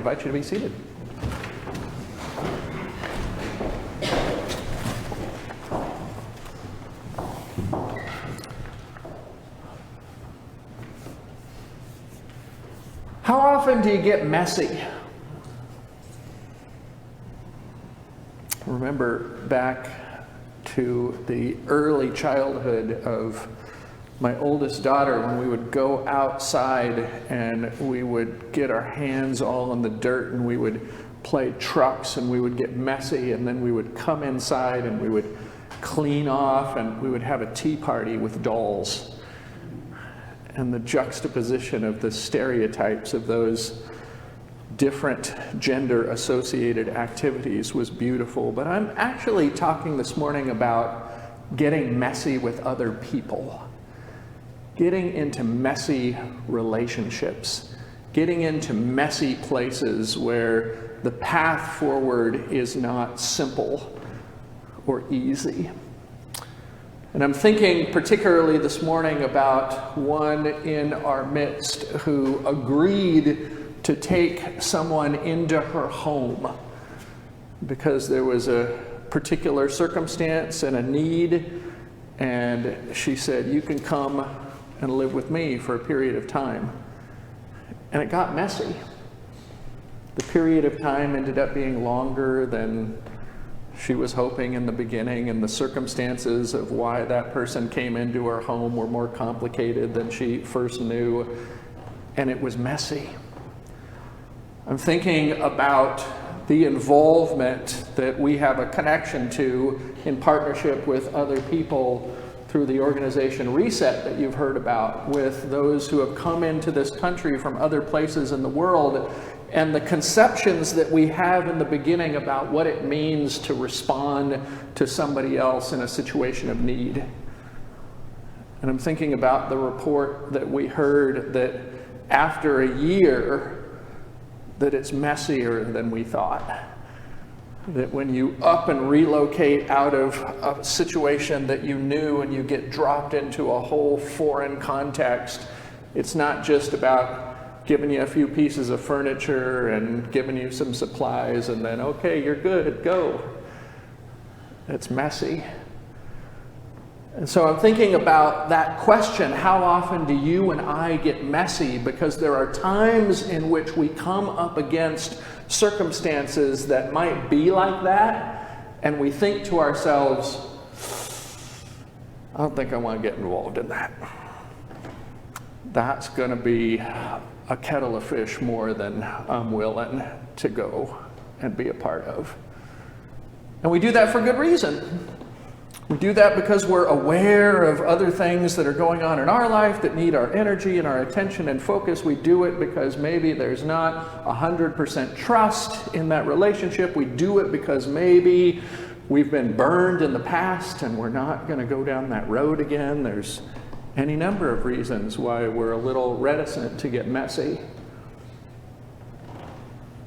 invite you to be seated. How often do you get messy? Remember back to the early childhood of my oldest daughter when we would go outside and we would get our hands all in the dirt and we would play trucks and we would get messy, and then we would come inside and we would clean off and we would have a tea party with dolls. And the juxtaposition of the stereotypes of those different gender-associated activities was beautiful. But I'm actually talking this morning about getting messy with other people, getting into messy relationships, getting into messy places where the path forward is not simple or easy. And I'm thinking particularly this morning about one in our midst who agreed to take someone into her home because there was a particular circumstance and a need, and she said, "You can come and live with me for a period of time." And it got messy. The period of time ended up being longer than she was hoping in the beginning, and the circumstances of why that person came into her home were more complicated than she first knew, and it was messy. I'm thinking about the involvement that we have a connection to in partnership with other people through the organization Reset that you've heard about, with those who have come into this country from other places in the world, and the conceptions that we have in the beginning about what it means to respond to somebody else in a situation of need. And I'm thinking about the report that we heard that after a year, that it's messier than we thought. That when you up and relocate out of a situation that you knew and you get dropped into a whole foreign context, it's not just about giving you a few pieces of furniture and giving you some supplies and then, okay, you're good, go. It's messy. And so I'm thinking about that question, how often do you and I get messy? Because there are times in which we come up against circumstances that might be like that, and we think to ourselves, I don't think I want to get involved in that. That's going to be a kettle of fish more than I'm willing to go and be a part of. And we do that for good reason. We do that because we're aware of other things that are going on in our life that need our energy and our attention and focus. We do it because maybe there's not 100% trust in that relationship. We do it because maybe we've been burned in the past and we're not going to go down that road again. There's any number of reasons why we're a little reticent to get messy.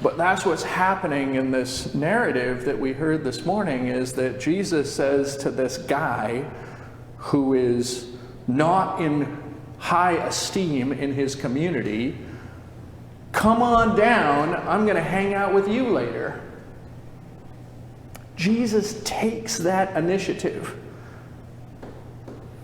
But that's what's happening in this narrative that we heard this morning, is that Jesus says to this guy who is not in high esteem in his community, come on down, I'm going to hang out with you later. Jesus takes that initiative.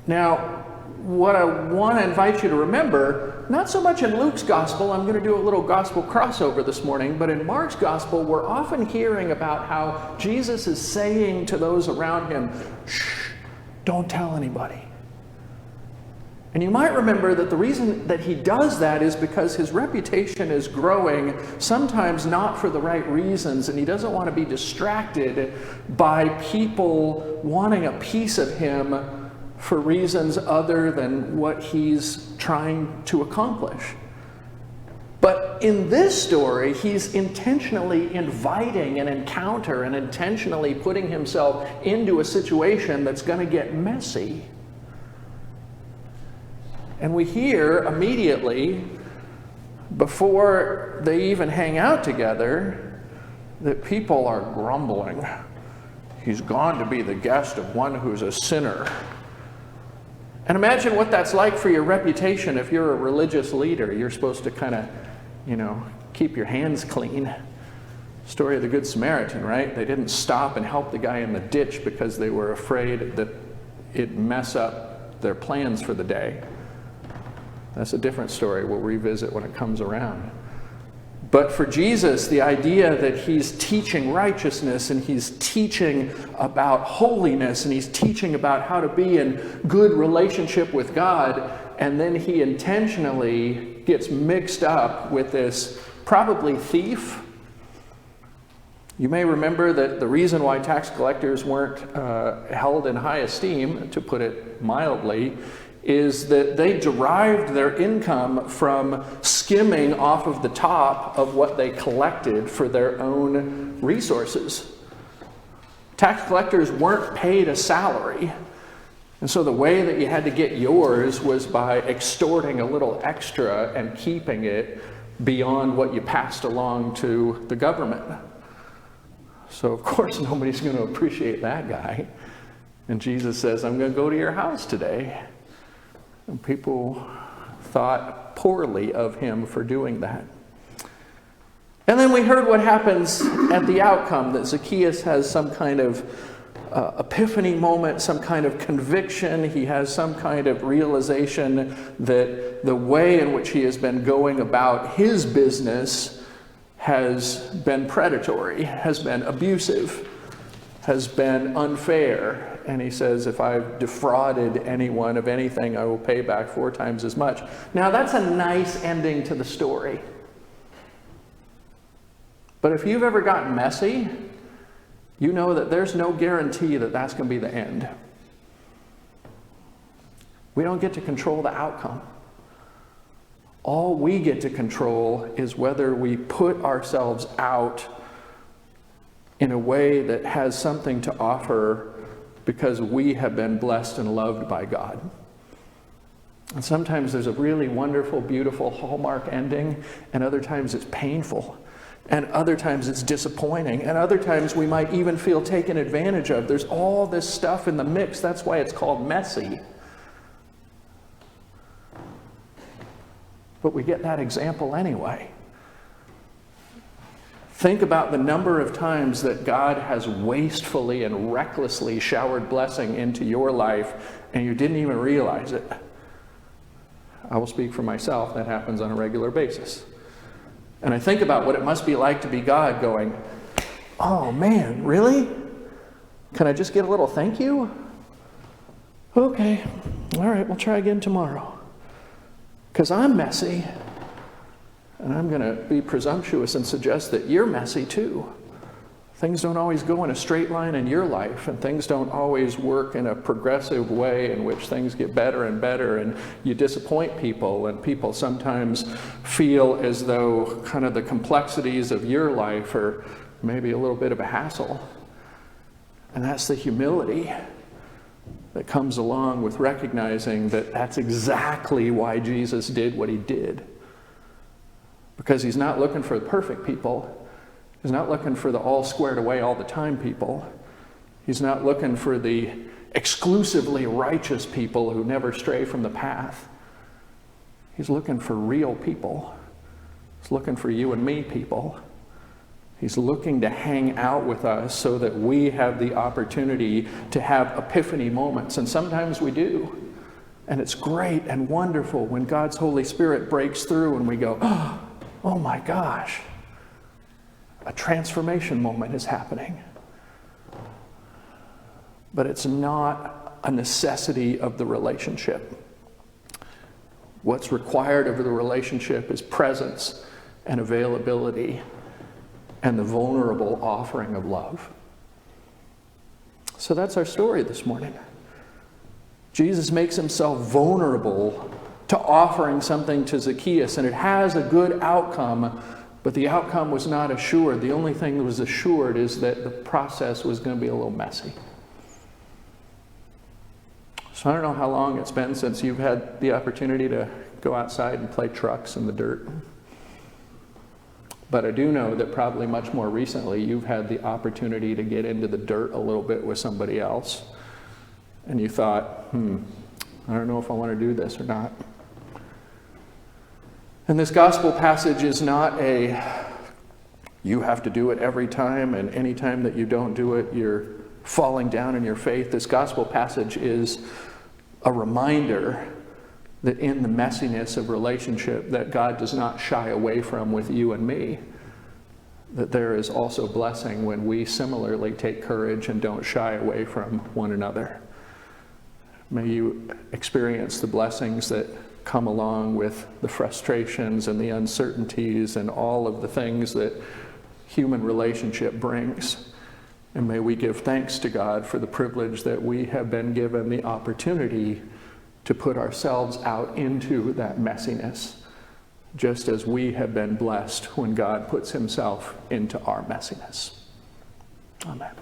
Now, what I want to invite you to remember, not so much in Luke's gospel, I'm going to do a little gospel crossover this morning, but in Mark's gospel, we're often hearing about how Jesus is saying to those around him, shh, don't tell anybody. And you might remember that the reason that he does that is because his reputation is growing, sometimes not for the right reasons, and he doesn't want to be distracted by people wanting a piece of him for reasons other than what he's trying to accomplish. But in this story, he's intentionally inviting an encounter and intentionally putting himself into a situation that's going to get messy. And we hear immediately, before they even hang out together, that people are grumbling. He's gone to be the guest of one who's a sinner. And imagine what that's like for your reputation if you're a religious leader. You're supposed to kind of, keep your hands clean. Story of the Good Samaritan, right? They didn't stop and help the guy in the ditch because they were afraid that it'd mess up their plans for the day. That's a different story we'll revisit when it comes around. But for Jesus, the idea that he's teaching righteousness and he's teaching about holiness and he's teaching about how to be in good relationship with God, and then he intentionally gets mixed up with this probably thief. You may remember that the reason why tax collectors weren't held in high esteem, to put it mildly, is that they derived their income from skimming off of the top of what they collected for their own resources. Tax collectors weren't paid a salary, and so the way that you had to get yours was by extorting a little extra and keeping it beyond what you passed along to the government. So of course nobody's going to appreciate that guy. And Jesus says, I'm going to go to your house today. And people thought poorly of him for doing that. And then we heard what happens at the outcome, that Zacchaeus has some kind of epiphany moment, some kind of conviction. He has some kind of realization that the way in which he has been going about his business has been predatory, has been abusive, has been unfair. And he says, if I've defrauded anyone of anything, I will pay back 4 times as much. Now that's a nice ending to the story. But if you've ever gotten messy, you know that there's no guarantee that that's going to be the end. We don't get to control the outcome. All we get to control is whether we put ourselves out in a way that has something to offer because we have been blessed and loved by God. And sometimes there's a really wonderful, beautiful Hallmark ending, and other times it's painful, and other times it's disappointing, and other times we might even feel taken advantage of. There's all this stuff in the mix. That's why it's called messy. But we get that example anyway. Think about the number of times that God has wastefully and recklessly showered blessing into your life and you didn't even realize it. I will speak for myself. That happens on a regular basis. And I think about what it must be like to be God going, oh man, really? Can I just get a little thank you? Okay, all right, we'll try again tomorrow. Because I'm messy. And I'm going to be presumptuous and suggest that you're messy too. Things don't always go in a straight line in your life, and things don't always work in a progressive way in which things get better and better, and you disappoint people, and people sometimes feel as though kind of the complexities of your life are maybe a little bit of a hassle. And that's the humility that comes along with recognizing that that's exactly why Jesus did what he did. Because he's not looking for the perfect people. He's not looking for the all squared away all the time people. He's not looking for the exclusively righteous people who never stray from the path. He's looking for real people. He's looking for you and me people. He's looking to hang out with us so that we have the opportunity to have epiphany moments. And sometimes we do. And it's great and wonderful when God's Holy Spirit breaks through and we go, oh my gosh, a transformation moment is happening. But it's not a necessity of the relationship. What's required of the relationship is presence and availability and the vulnerable offering of love. So that's our story this morning. Jesus makes himself vulnerable to offering something to Zacchaeus, and it has a good outcome, but the outcome was not assured. The only thing that was assured is that the process was going to be a little messy. So I don't know how long it's been since you've had the opportunity to go outside and play trucks in the dirt. But I do know that probably much more recently you've had the opportunity to get into the dirt a little bit with somebody else. And you thought, I don't know if I want to do this or not. And this gospel passage is not a, you have to do it every time, and any time that you don't do it, you're falling down in your faith. This gospel passage is a reminder that in the messiness of relationship that God does not shy away from with you and me, that there is also blessing when we similarly take courage and don't shy away from one another. May you experience the blessings that come along with the frustrations and the uncertainties and all of the things that human relationship brings. And may we give thanks to God for the privilege that we have been given the opportunity to put ourselves out into that messiness, just as we have been blessed when God puts himself into our messiness. Amen.